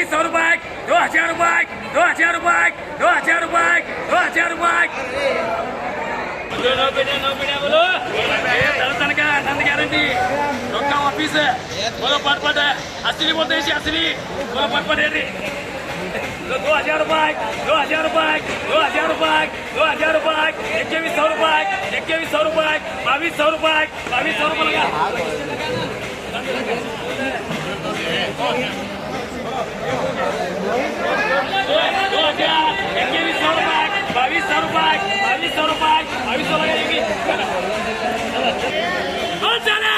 2100 रुपये 2000 रुपये 2000 रुपये 2000 रुपये 2000 रुपये बोलो तनक नंद ग्यारंटी रोका ऑफिस बोलो पट असली बोलते हैं असली बोलो पट है 2000 रुपये 2000 रुपये 2000 रुपये 2000 रुपये 2100 रुपये 2200 रुपये 2200 रुपये 2200 रुपये लगा 2200 रुपये 2200 रुपये 2200 लगाएगी बहुत सारा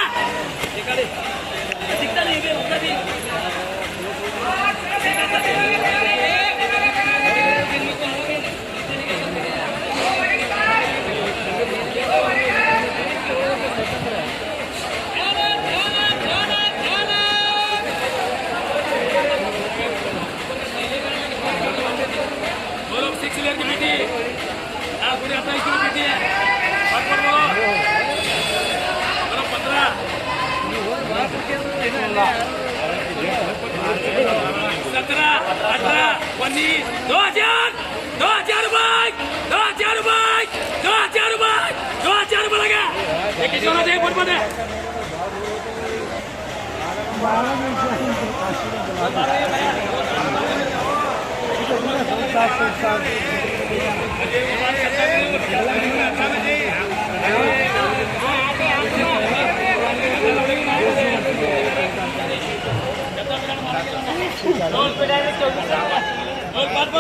दिखता नहीं है उसका भी बोलो 6 लेयर की बेटी आप पूरे 28 किलो बेटी है पर बोलो 15 17 18 19 2000 रुपये 2000 रुपये 2000 रुपये 2000 रुपये लगा एक सोना दे बोल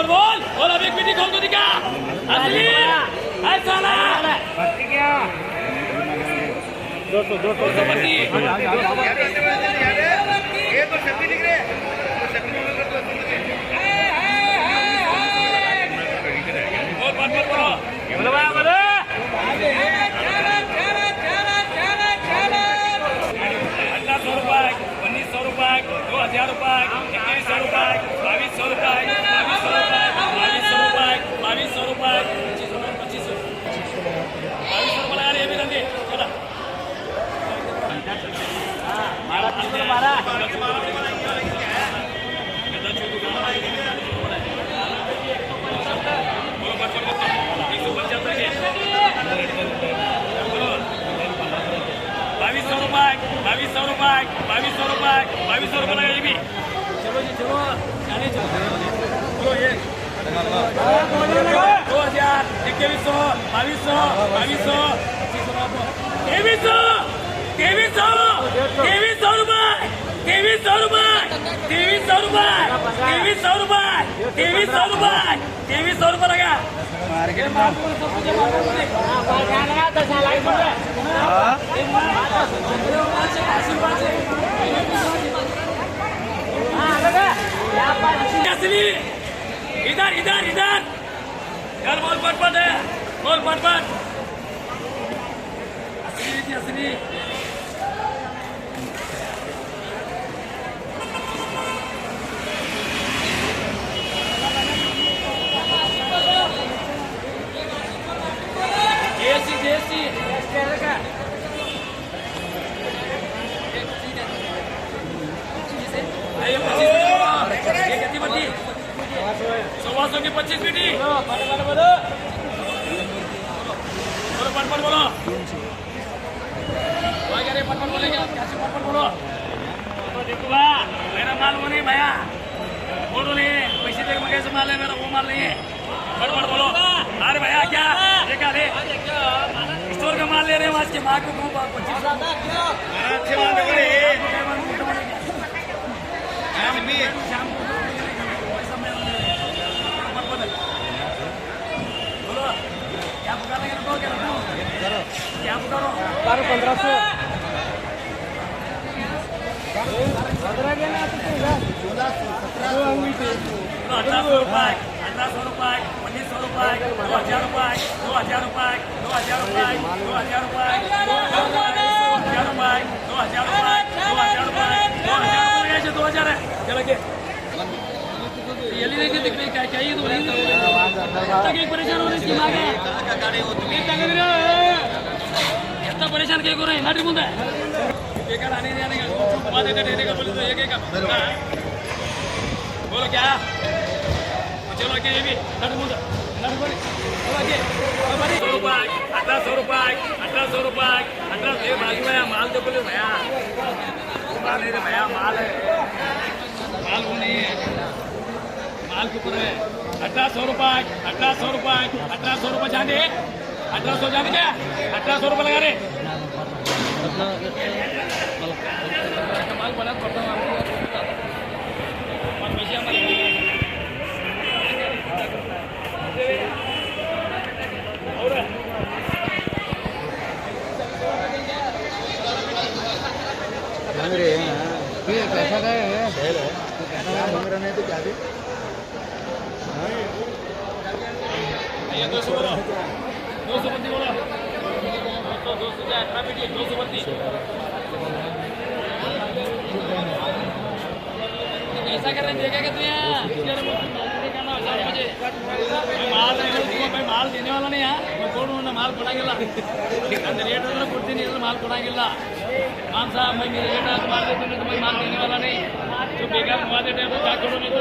बोल बोल अब एक मिनट खोल को दिखा असली है साला बत्ती क्या 200 बत्ती ये तो शक्ति दिख रहे बोल बोलो बोलो भाई बोलो 1800 रुपये 1900 रुपये 2000 रुपये 2100 रुपये 2200 रुपये 2200 रुपये 2200 रुपये 2200 रुपये लगा रहे हैं जल्दी चलो 2200 रुपये 2200 लगा ये भी चलो जी चलो जाने चलो ये 2000 2100 2200 2300 रुपये 2300 रुपये 2300 रुपये लगा मार्केट में इधर यार बोल पट है बोल पट असली देसी कितनी बत्ती 100 की 25 बेटी बोलो पट बोलो पट बोलेंगे कैसे पट बोलो देखो भैया मेरा माल वो नहीं भैया बोलो नहीं पैसे देख मैं कैसे माल है मेरा वो माल नहीं है पट बोलो अरे भैया क्या देखा रे स्टोर का माल ले रहे हैं आज के माल को 25 अच्छे माल करे शाम को बोलो क्या पुकार लेंगे तो क्या पुकारो 1500 1800 रुपये 1900 रुपये 2000 रुपये 2000 रुपये 2000 रुपये 2000 रुपये 2000 है चलो के ये ले के देख क्या चाहिए तो तक एक परेशान होने की मांग है कितना परेशान क्या कर रहे हैं नाटी बोलता है बेकार आने जाने का बात देने का बोले तो एक बोलो क्या चलो आगे ये भी नट मुझे नट बोली चलो आगे 100 रुपये 1800 रुपये 1800 रुपये 1800 ये बाजू में माल तो बोले भैया माल नहीं रे भैया माल है माल वो नहीं है माल के ऊपर है 1800 रुपये 1800 रुपये 1800 रुपये जाने 1800 जाने क्या 1800 रुपये लगा रहे माल बना पड़ता हूँ और पैसे हमारे और कैसा है मेरा नहीं तो क्या दे 200 बोलो 200 बत्ती बोलो 200 क्या 200 बत्ती ऐसा कर रहे देखेगा तू यहाँ माल भाई माल देने वाला नहीं यहाँ कोण माल ಕೊಡಂಗಿಲ್ಲ ಅಂದ್ರೆ ರೇಟ್ ಅಂದ್ರೆ ಕೊಡ್ತೀನಿ ಇಲ್ಲ ಮಾಲ್ ಕೊಡಂಗಿಲ್ಲ मान साहब मैं मेरे रेट माल देते नहीं तो मैं माल देने वाला नहीं तो बेकार मुआ देते हैं तो क्या करो नहीं तो